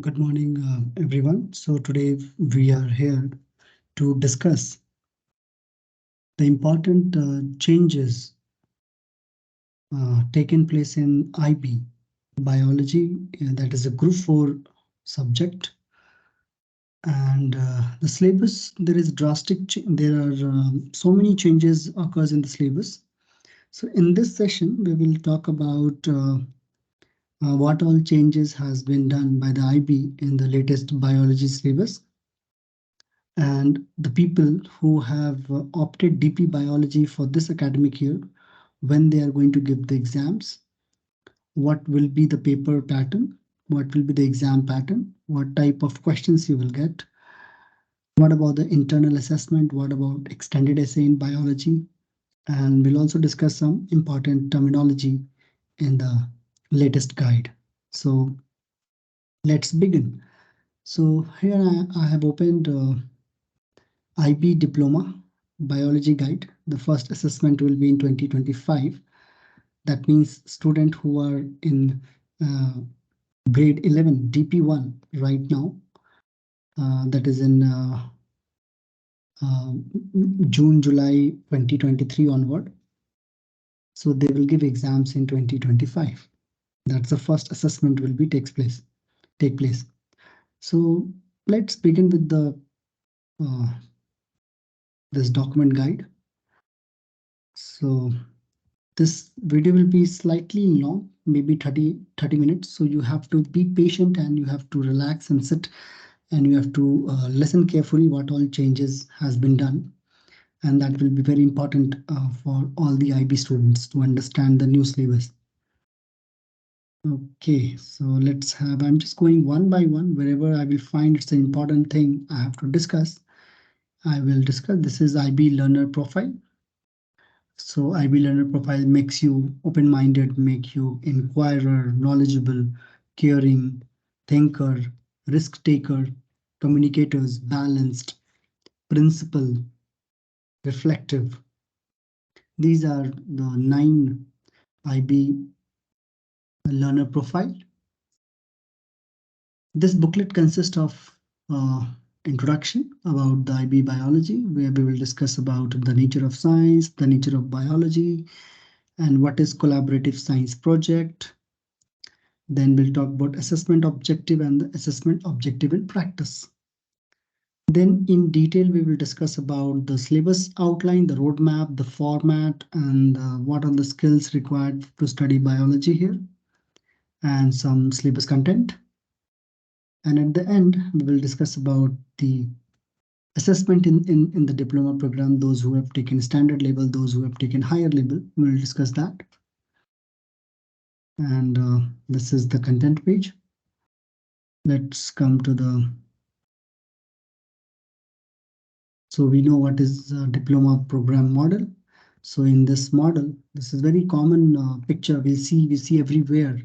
Good morning, everyone. So today we are here to discuss the important changes taken place in IB biology. That is a Group 4 subject, and the syllabus. There is drastic. There are so many changes occurs in the syllabus. So in this session, we will talk about what all changes has been done by the IB in the latest biology syllabus, and the people who have opted DP biology for this academic year, when they are going to give the exams, what will be the paper pattern, what will be the exam pattern, what type of questions you will get, what about the internal assessment, what about extended essay in biology, and we'll also discuss some important terminology in the latest guide. So let's begin. So here I have opened IB Diploma Biology Guide. The first assessment will be in 2025. That means students who are in uh, grade 11 DP1 right now, that is in uh, June, July 2023 onward. So they will give exams in 2025. That's the first assessment will be take place. So let's begin with the uh, this document guide. So this video will be slightly long, maybe 30 minutes. So you have to be patient and you have to relax and sit and you have to listen carefully what all changes has been done. And that will be very important for all the IB students to understand the new syllabus. Okay, so let's have, I'm just going one by one. Wherever I will find it's an important thing I have to discuss, I will discuss. This is IB learner profile. So IB learner profile makes you open-minded, make you inquirer, knowledgeable, caring, thinker, risk taker, communicators, balanced, principled, reflective. These are the 9 IB learner profile. This booklet consists of introduction about the IB biology, where we will discuss about the nature of science, the nature of biology, and what is collaborative science project. Then we'll talk about assessment objective and the assessment objective in practice. Then in detail, we will discuss about the syllabus outline, the roadmap, the format, and what are the skills required to study biology here, and some syllabus content. And at the end, we will discuss about the assessment in the diploma program, those who have taken standard level, those who have taken higher level, we will discuss that. And this is the content page. Let's come to the, so we know what is diploma program model. So in this model, this is very common picture we see everywhere.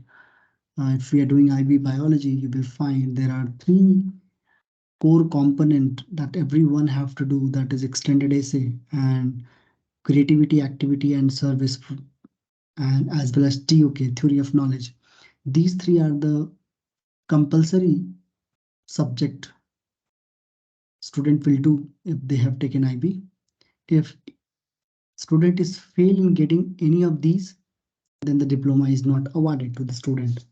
If we are doing IB biology, you will find there are 3 core component that everyone have to do, that is extended essay and creativity, activity, and service, and as well as TOK, theory of knowledge. These 3 are the compulsory subject student will do if they have taken IB. If student is fail in getting any of these, then the diploma is not awarded to the student.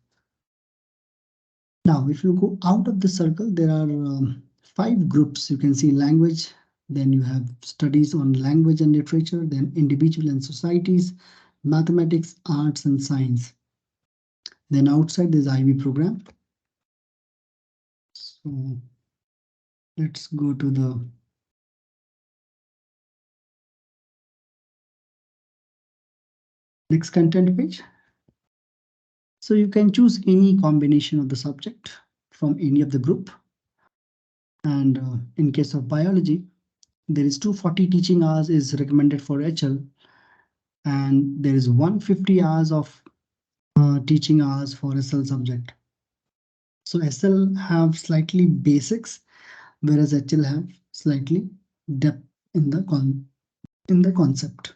Now, if you go out of the circle, there are 5 groups. You can see language, then you have studies on language and literature, then individual and societies, mathematics, arts, and science. Then outside there's IB program. So let's go to the next content page. So you can choose any combination of the subject from any of the group. And in case of biology, there is 240 teaching hours is recommended for HL, and there is 150 hours of teaching hours for SL subject. So SL have slightly basics, whereas HL have slightly depth in the concept.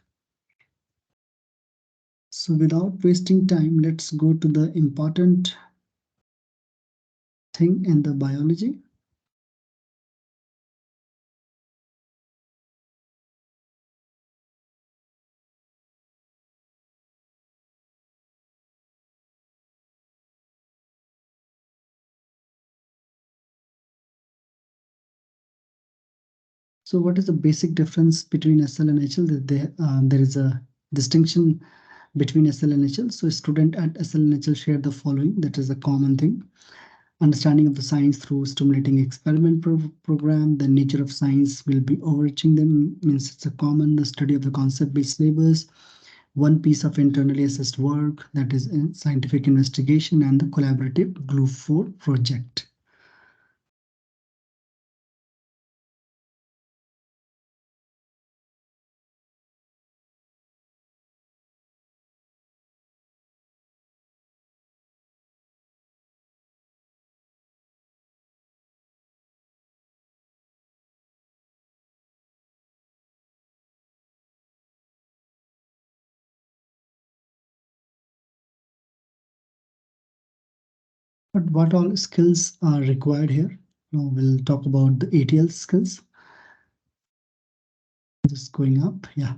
So without wasting time, let's go to the important thing in the biology. So what is the basic difference between SL and HL? That there is a distinction between SL and HL. So a student at SL and HL share the following. That is a common thing. Understanding of the science through stimulating experiment program. The nature of science will be overreaching them, means it's a common the study of the concept-based syllabus, one piece of internally assessed work, that is in scientific investigation, and the collaborative glue 4 project. But what all skills are required here? Now we'll talk about the ATL skills. Just going up, yeah.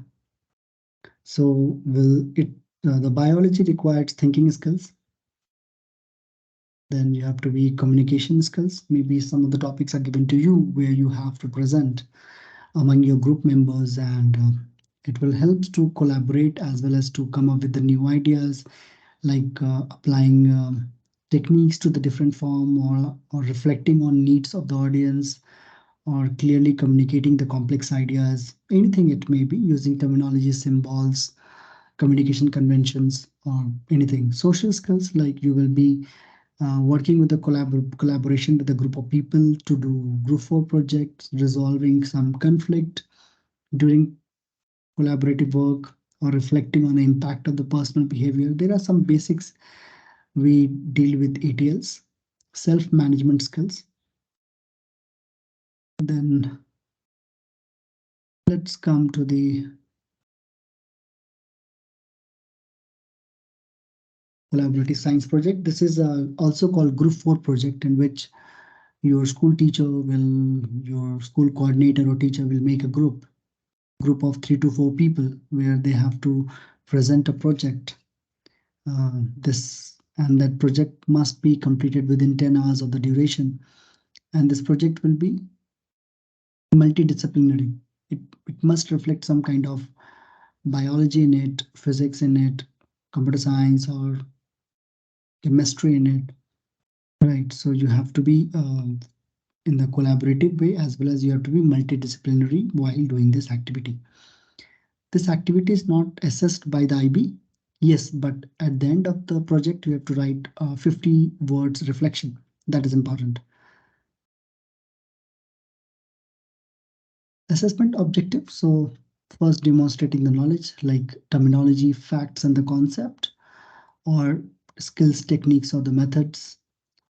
So will it the biology requires thinking skills. Then you have to be communication skills. Maybe some of the topics are given to you where you have to present among your group members, and it will help to collaborate as well as to come up with the new ideas, like applying techniques to the different form, or reflecting on needs of the audience, or clearly communicating the complex ideas, anything it may be, using terminology, symbols, communication conventions, or anything. Social skills, like you will be working with the collaboration with a group of people to do group 4 projects, resolving some conflict during collaborative work, or reflecting on the impact of the personal behavior. There are some basics we deal with ATLs. Self-management skills. Then let's come to the collaborative science project. This is also called group 4 project, in which your school teacher will, your school coordinator or teacher will make a group of 3 to 4 people, where they have to present a project. This and that project must be completed within 10 hours of the duration, and this project will be multidisciplinary. It must reflect some kind of biology in it, physics in it, computer science, or chemistry in it. Right. So you have to be in the collaborative way, as well as you have to be multidisciplinary while doing this activity. This activity is not assessed by the IB. Yes, but at the end of the project, you have to write 50 words reflection. That is important. Assessment objective. So first, demonstrating the knowledge, like terminology, facts, and the concept, or skills, techniques, or the methods.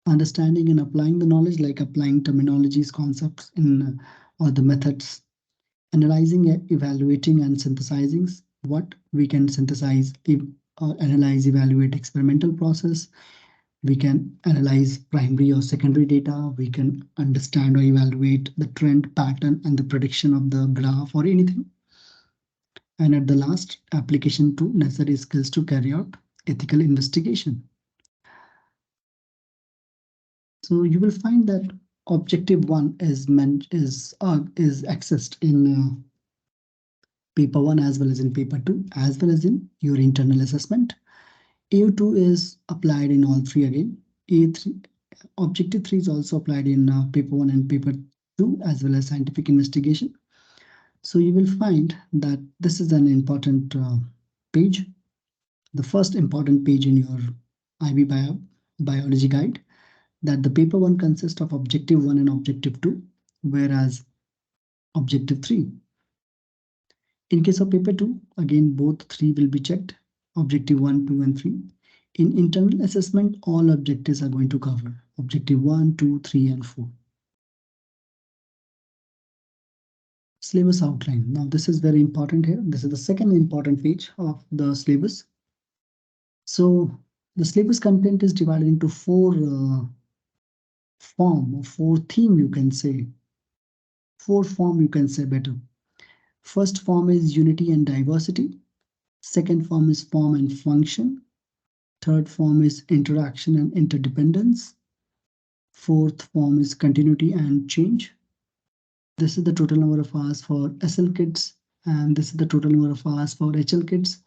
Understanding and applying the knowledge, like applying terminologies, concepts in or the methods. Analyzing, evaluating, and synthesizing. What we can synthesize, analyze, evaluate experimental process. We can analyze primary or secondary data. We can understand or evaluate the trend, pattern, and the prediction of the graph or anything. And at the last, application to necessary skills to carry out ethical investigation. So you will find that objective 1 is accessed in paper 1 as well as in paper 2 as well as in your internal assessment. AO2 is applied in all three again. A3 objective 3 is also applied in paper 1 and paper 2 as well as scientific investigation. So you will find that this is an important page, the first important page in your IB biology guide, that the paper 1 consists of objective 1 and objective 2, whereas objective 3. In case of paper 2, again both 3 will be checked, objective 1, 2, and 3. In internal assessment, all objectives are going to cover objective 1, 2, 3, and 4. Syllabus outline. Now this is very important here. This is the second important page of the syllabus. So the syllabus content is divided into four form or four theme, you can say. Four form, you can say better. First form is unity and diversity. Second form is form and function. Third form is interaction and interdependence. Fourth form is continuity and change. This is the total number of hours for SL kids, and this is the total number of hours for HL kids.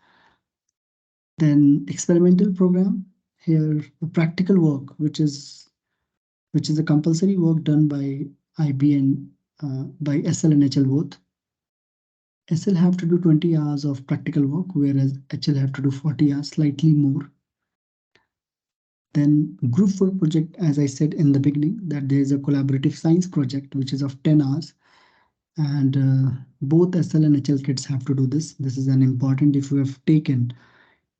Then experimental program. Here, the practical work, which is a compulsory work done by IB and by SL and HL both. SL have to do 20 hours of practical work, whereas HL have to do 40 hours, slightly more. Then group 4 project, as I said in the beginning, that there is a collaborative science project, which is of 10 hours. And both SL and HL kids have to do this. This is an important if you have taken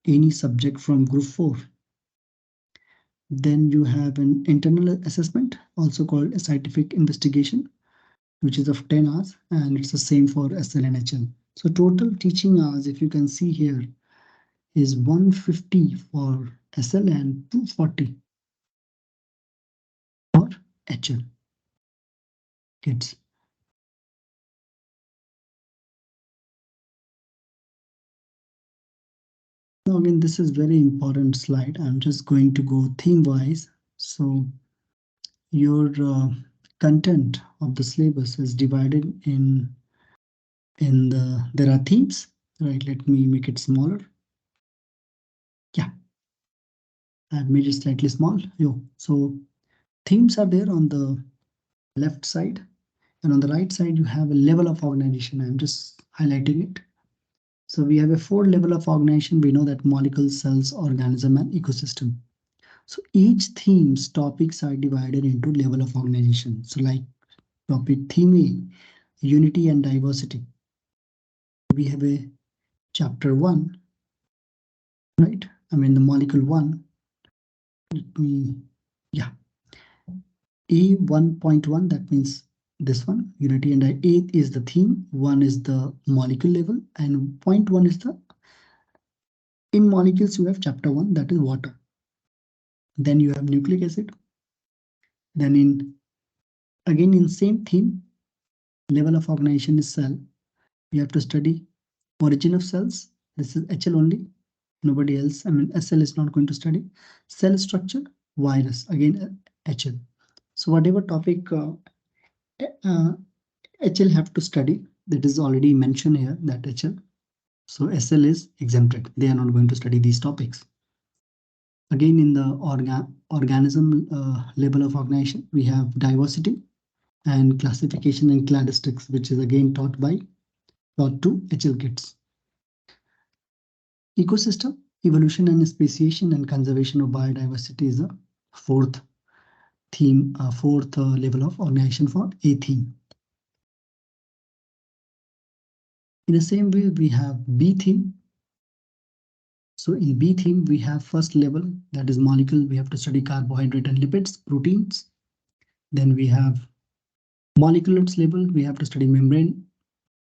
any subject from group 4. Then you have an internal assessment, also called a scientific investigation, which is of 10 hours, and it's the same for SL and HL. So total teaching hours, if you can see here, is 150 for SL and 240 for HL kids. Now again, this is very important slide. I'm just going to go theme wise. So your content of the syllabus is divided in there are themes, right? Let me make it smaller. Yeah, I've made it slightly small. So themes are there on the left side, and on the right side you have a level of organization. I'm just highlighting it. So we have a 4 level of organization. We know that molecule, cells, organism, and ecosystem. So each theme's topics are divided into level of organization. So like topic theme A, unity and diversity. We have a chapter 1, right? I mean the molecule 1. Let me, yeah. A 1.1, that means this one, unity and A is the theme, 1 is the molecule level, and point 1 is the, in molecules you have chapter 1, that is water. Then you have nucleic acid. Then again in same theme, level of organization is cell. You have to study origin of cells. This is HL only, nobody else. I mean SL is not going to study. Cell structure, virus, again HL. So whatever topic HL have to study, that is already mentioned here, that HL. So SL is exempted. They are not going to study these topics. Again, in the organism level of organization, we have diversity and classification and cladistics, which is again taught to HL kids. Ecosystem, evolution and speciation and conservation of biodiversity is the fourth theme, fourth level of organization for A theme. In the same way, we have B theme. So in B theme, we have first level, that is molecule. We have to study carbohydrate and lipids, proteins. Then we have molecules level. We have to study membrane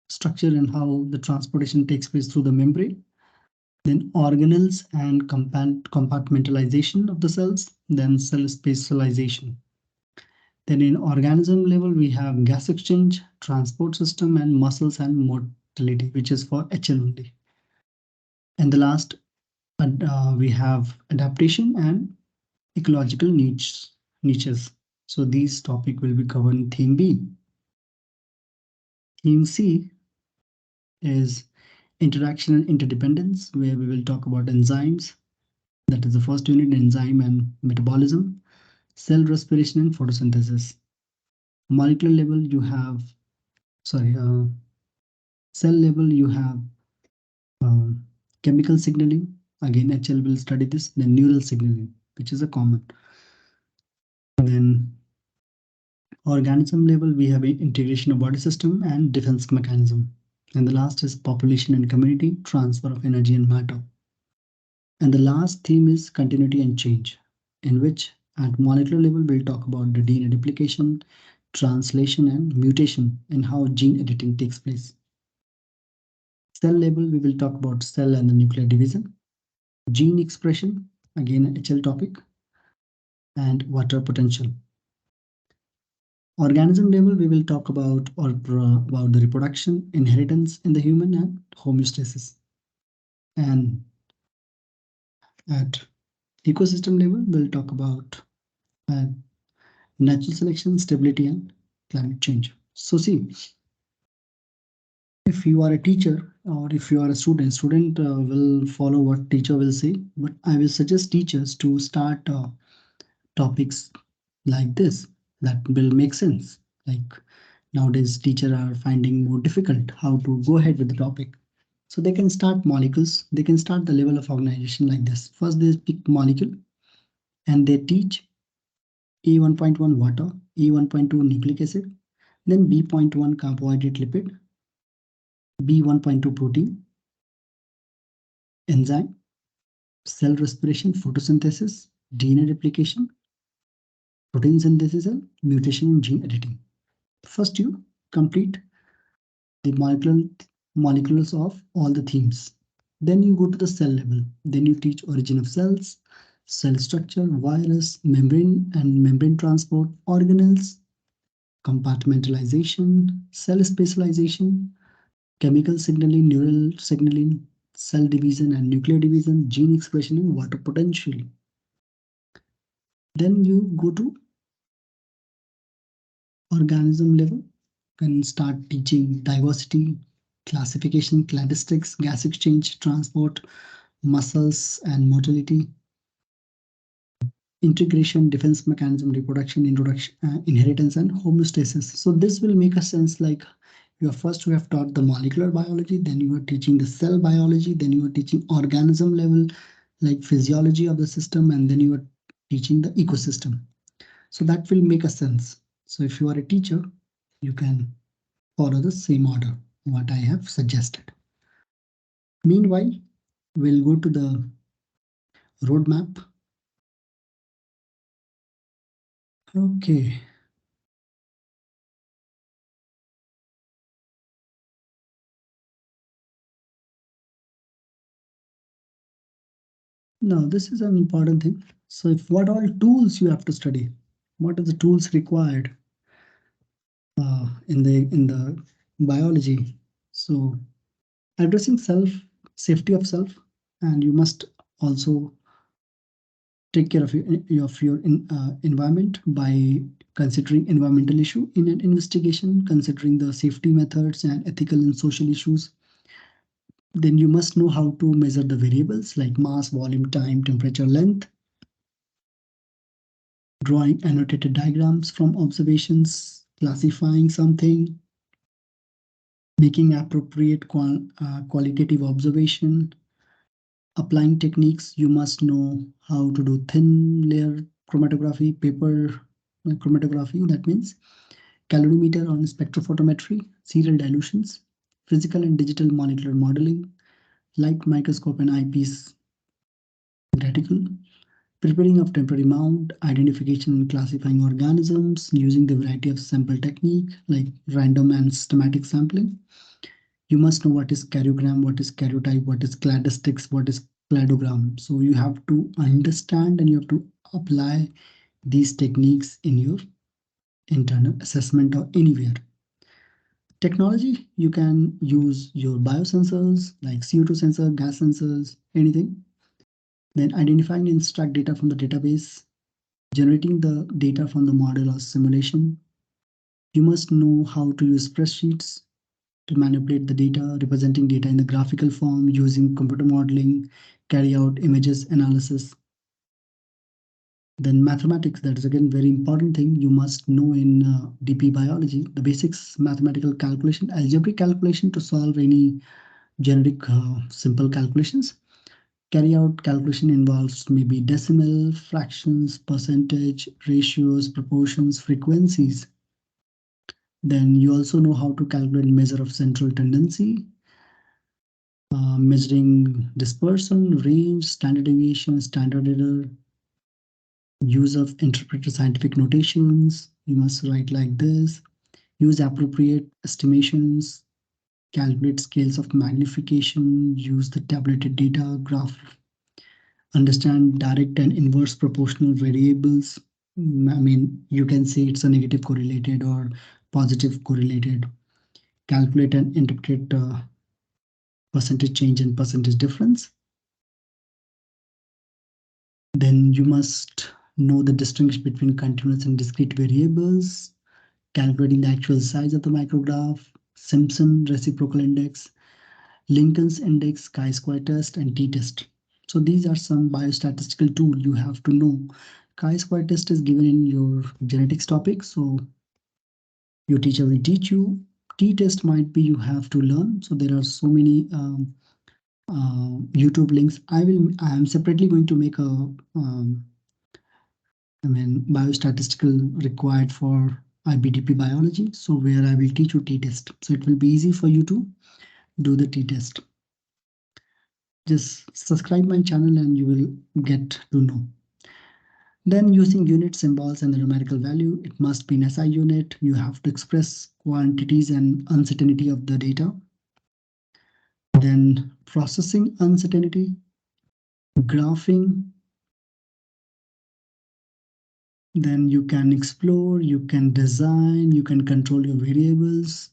structure and how the transportation takes place through the membrane. Then organelles and compartmentalization of the cells. Then cell specialization. Then in organism level, we have gas exchange, transport system, and muscles and motility, which is for HL only. And the last, we have adaptation and ecological niches. So these topic will be covered in theme B. Theme C is interaction and interdependence, where we will talk about enzymes. That is the first unit, enzyme and metabolism, cell respiration and photosynthesis. Molecular level, you have, sorry, cell level, you have chemical signaling. Again, HL will study this. Then neural signaling, which is a common. Then organism level, we have integration of body system and defense mechanism. And the last is population and community, transfer of energy and matter. And the last theme is continuity and change, in which at molecular level, we'll talk about the DNA duplication, translation, and mutation, and how gene editing takes place. Cell level, we will talk about cell and the nuclear division, gene expression, again, a HL topic, and water potential. Organism level, we will talk about about the reproduction, inheritance in the human, and homeostasis. And at ecosystem level, we'll talk about uh, natural selection, stability, and climate change. So see, if you are a teacher or if you are a student will follow what teacher will say, but I will suggest teachers to start topics like this that will make sense. Like nowadays, teachers are finding more difficult how to go ahead with the topic. So they can start molecules. They can start the level of organization like this. First, they pick molecule and they teach E1.1 water, E1.2 nucleic acid, then B.1 carbohydrate lipid, B1.2 protein, enzyme, cell respiration, photosynthesis, DNA replication, protein synthesis, and mutation in gene editing. First, you complete the molecules of all the themes. Then you go to the cell level. Then you teach origin of cells, cell structure, virus, membrane and membrane transport, organelles, compartmentalization, cell specialization, chemical signaling, neural signaling, cell division and nuclear division, gene expression and water potential. Then you go to organism level and start teaching diversity, classification, cladistics, gas exchange, transport, muscles and motility, integration, defense mechanism, reproduction, introduction, inheritance, and homeostasis. So this will make a sense like you have taught the molecular biology, then you are teaching the cell biology, then you are teaching organism level like physiology of the system, and then you are teaching the ecosystem. So that will make a sense. So if you are a teacher, you can follow the same order what I have suggested. Meanwhile, we'll go to the roadmap. Okay. Now, this is an important thing. So, if what all tools you have to study, what are the tools required in the biology? So, addressing self safety of self, and you must also take care of your environment by considering environmental issue in an investigation, considering the safety methods and ethical and social issues. Then you must know how to measure the variables like mass, volume, time, temperature, length, drawing annotated diagrams from observations, classifying something, making appropriate qualitative observation, applying techniques. You must know how to do thin layer chromatography, paper chromatography, that means calorimeter on spectrophotometry, serial dilutions, physical and digital molecular modeling, light microscope and eyepiece reticle, preparing of temporary mount, identification and classifying organisms using the variety of sample technique like random and systematic sampling. You must know what is karyogram, what is karyotype, what is cladistics, what is cladogram. So you have to understand and you have to apply these techniques in your internal assessment or anywhere. Technology, you can use your biosensors like CO2 sensor, gas sensors, anything. Then identifying and extract data from the database, generating the data from the model or simulation. You must know how to use spreadsheets to manipulate the data, representing data in the graphical form, using computer modeling, carry out images analysis. Then mathematics, that is again very important thing you must know in DP biology, the basics mathematical calculation, algebraic calculation to solve any generic simple calculations. Carry out calculation involves maybe decimal, fractions, percentage, ratios, proportions, frequencies. Then you also know how to calculate measure of central tendency, measuring dispersion, range, standard deviation, standard error, use of interpreted scientific notations. You must write like this. Use appropriate estimations, calculate scales of magnification, use the tabulated data, graph, understand direct and inverse proportional variables. I mean, you can say it's a negative correlated or positive correlated. Calculate and interpret percentage change and percentage difference. Then you must know the distinction between continuous and discrete variables, calculating the actual size of the micrograph, Simpson reciprocal index, Lincoln's index, chi-square test, and t-test. So these are some biostatistical tool you have to know. Chi-square test is given in your genetics topic, so your teacher will teach you. T-test might be you have to learn. So there are so many YouTube links. I am separately going to make a biostatistical required for IBDP biology. So where I will teach you t-test. So it will be easy for you to do the t-test. Just subscribe my channel and you will get to know. Then using unit symbols and the numerical value, it must be an SI unit. You have to express quantities and uncertainty of the data. Then processing uncertainty, graphing. Then you can explore, you can design, you can control your variables.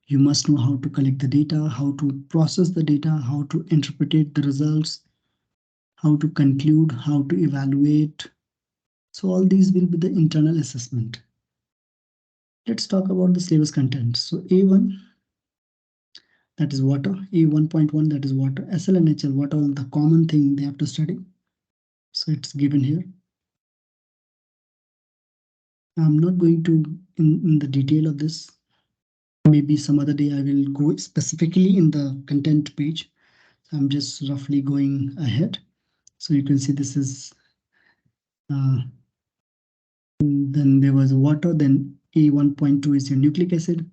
You must know how to collect the data, how to process the data, how to interpret the results, how to conclude, how to evaluate. So all these will be the internal assessment. Let's talk about the syllabus content. So A1, that is water. A1.1, that is water. SL and HL, what all the common thing they have to study. So it's given here. I'm not going to in the detail of this. Maybe some other day I will go specifically in the content page. I'm just roughly going ahead. So you can see this is, then there was water, then A1.2 is your nucleic acid.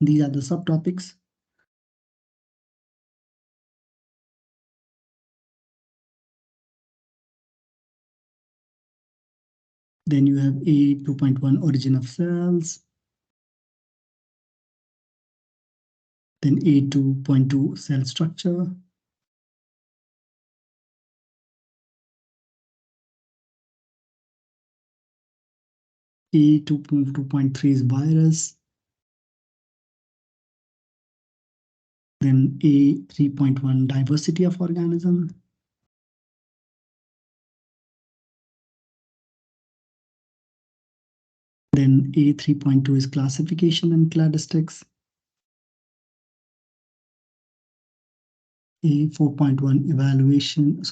These are the subtopics. Then you have A2.1 origin of cells. Then A2.2 cell structure. A2.3 is virus. Then A3.1 diversity of organism. Then A3.2 is classification and cladistics. A4.1 evolution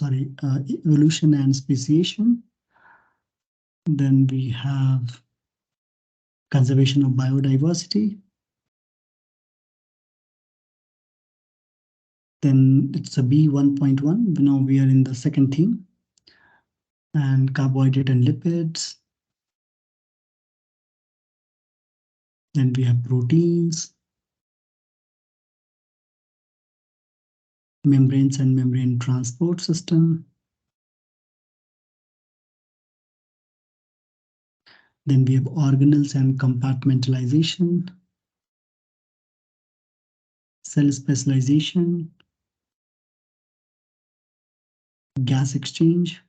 and speciation. Then we have conservation of biodiversity. Then it's a B1.1. Now we are in the second theme. And carbohydrate and lipids. Then we have proteins, membranes and membrane transport system. Then we have organelles and compartmentalization, cell specialization, gas exchange,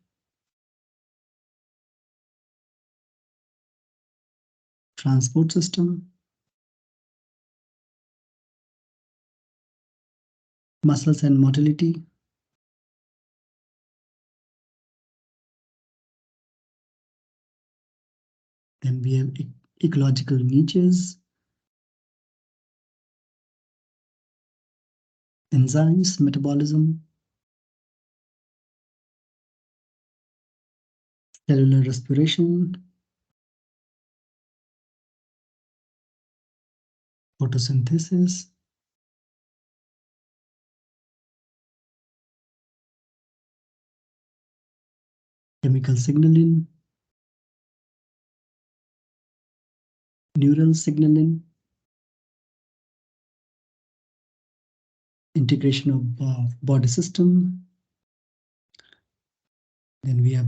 transport system, muscles and motility. Then we have ecological niches, enzymes, metabolism, cellular respiration, photosynthesis, chemical signaling, neural signaling, integration of body system. Then we have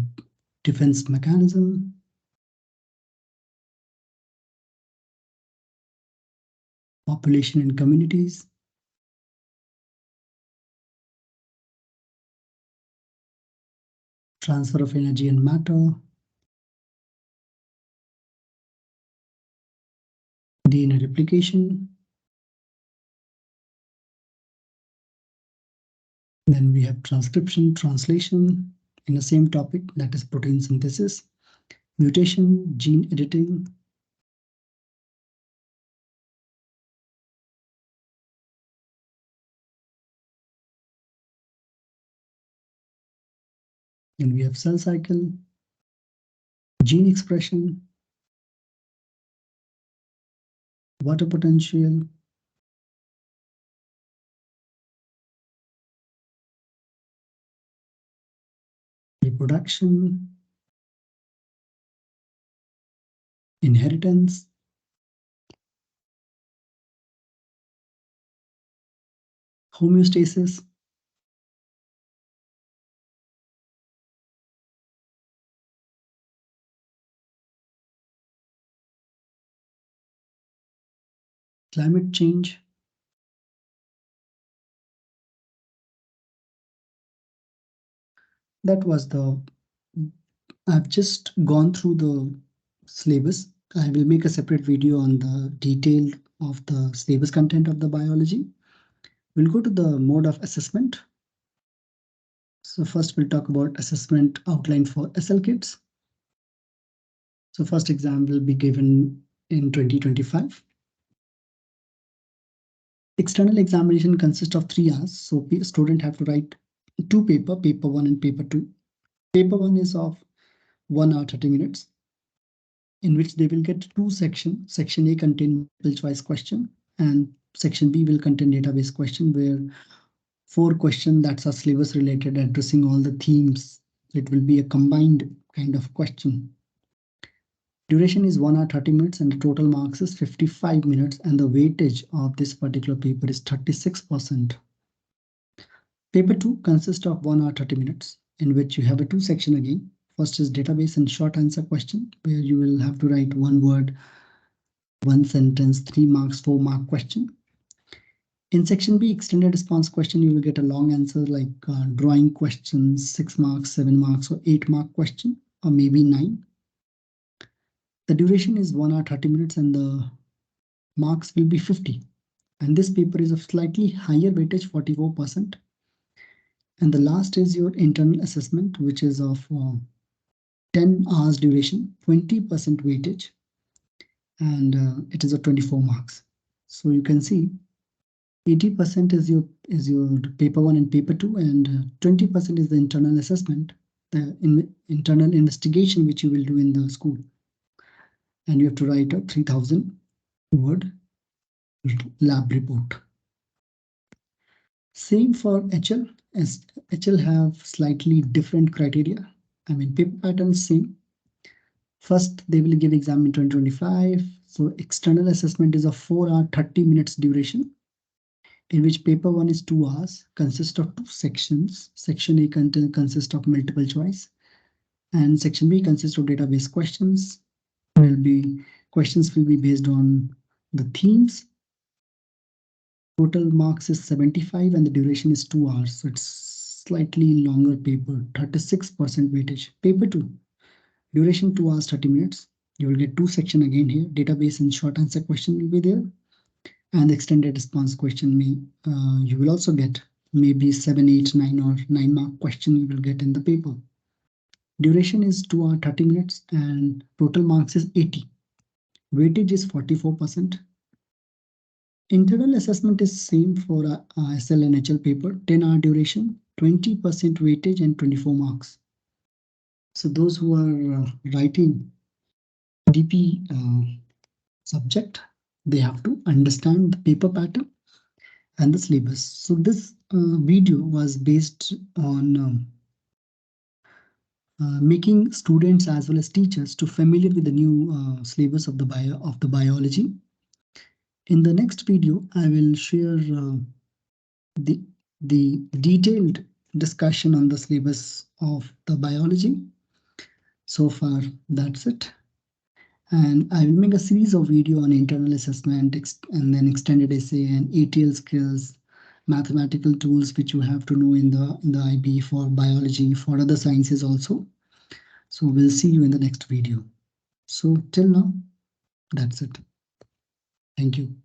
defense mechanism, population and communities, transfer of energy and matter, DNA replication. Then we have transcription, translation in the same topic, that is protein synthesis, mutation, gene editing. Then we have cell cycle, gene expression, water potential, reproduction, inheritance, homeostasis, climate change. That was the, I've just gone through the syllabus. I will make a separate video on the detail of the syllabus content of the biology. We'll go to the mode of assessment. So first we'll talk about assessment outline for SL kids. So first exam will be given in 2025. External examination consists of 3 hours. So student have to write 2 paper 1 and paper 2. Paper 1 is of 1 hour 30 minutes, in which they will get 2 sections. Section A contain multiple choice question and section B will contain database question, where 4 questions that are syllabus related, addressing all the themes. It will be a combined kind of question. Duration is 1 hour 30 minutes and the total marks is 55 minutes, and the weightage of this particular paper is 36%. Paper 2 consists of 1 hour 30 minutes, in which you have a 2 section again. First is database and short answer question, where you will have to write 1 word, 1 sentence, 3 marks, 4 mark question. In section B, extended response question, you will get a long answer like drawing questions, 6 marks, 7 marks, or 8 mark question, or maybe 9. The duration is 1 hour 30 minutes and the marks will be 50. And this paper is of slightly higher weightage, 44%. And the last is your internal assessment, which is of 10 hours duration, 20% weightage, and it is a 24 marks. So you can see 80% is your paper 1 and paper 2, and 20% is the internal assessment, the internal investigation which you will do in the school. And you have to write a 3,000 word lab report. Same for HL, as HL have slightly different criteria. I mean, paper pattern same. First, they will give exam in 2025. So external assessment is a 4 hour 30 minutes duration, in which paper 1 is 2 hours, consists of 2 sections. Section A consists of multiple choice, and section B consists of database questions. Questions will be based on the themes. Total marks is 75 and the duration is 2 hours. So it's slightly longer paper, 36% weightage. Paper 2, duration 2 hours 30 minutes. You will get 2 sections again here. Database and short answer question will be there. And extended response question you will also get maybe 7, 8, 9 or 9 mark question you will get in the paper. Duration is 2 hours 30 minutes and total marks is 80. Weightage is 44%. Internal assessment is same for SL and HL paper, 10 hour duration, 20% weightage and 24 marks. So those who are writing DP subject, they have to understand the paper pattern and the syllabus. So this video was based on making students as well as teachers to familiar with the new syllabus of the biology. In the next video, I will share the detailed discussion on the syllabus of the biology. So far, that's it. And I will make a series of video on internal assessment and then extended essay and ATL skills, mathematical tools which you have to know in the IB for biology, for other sciences also. So we'll see you in the next video. So till now, that's it. Thank you.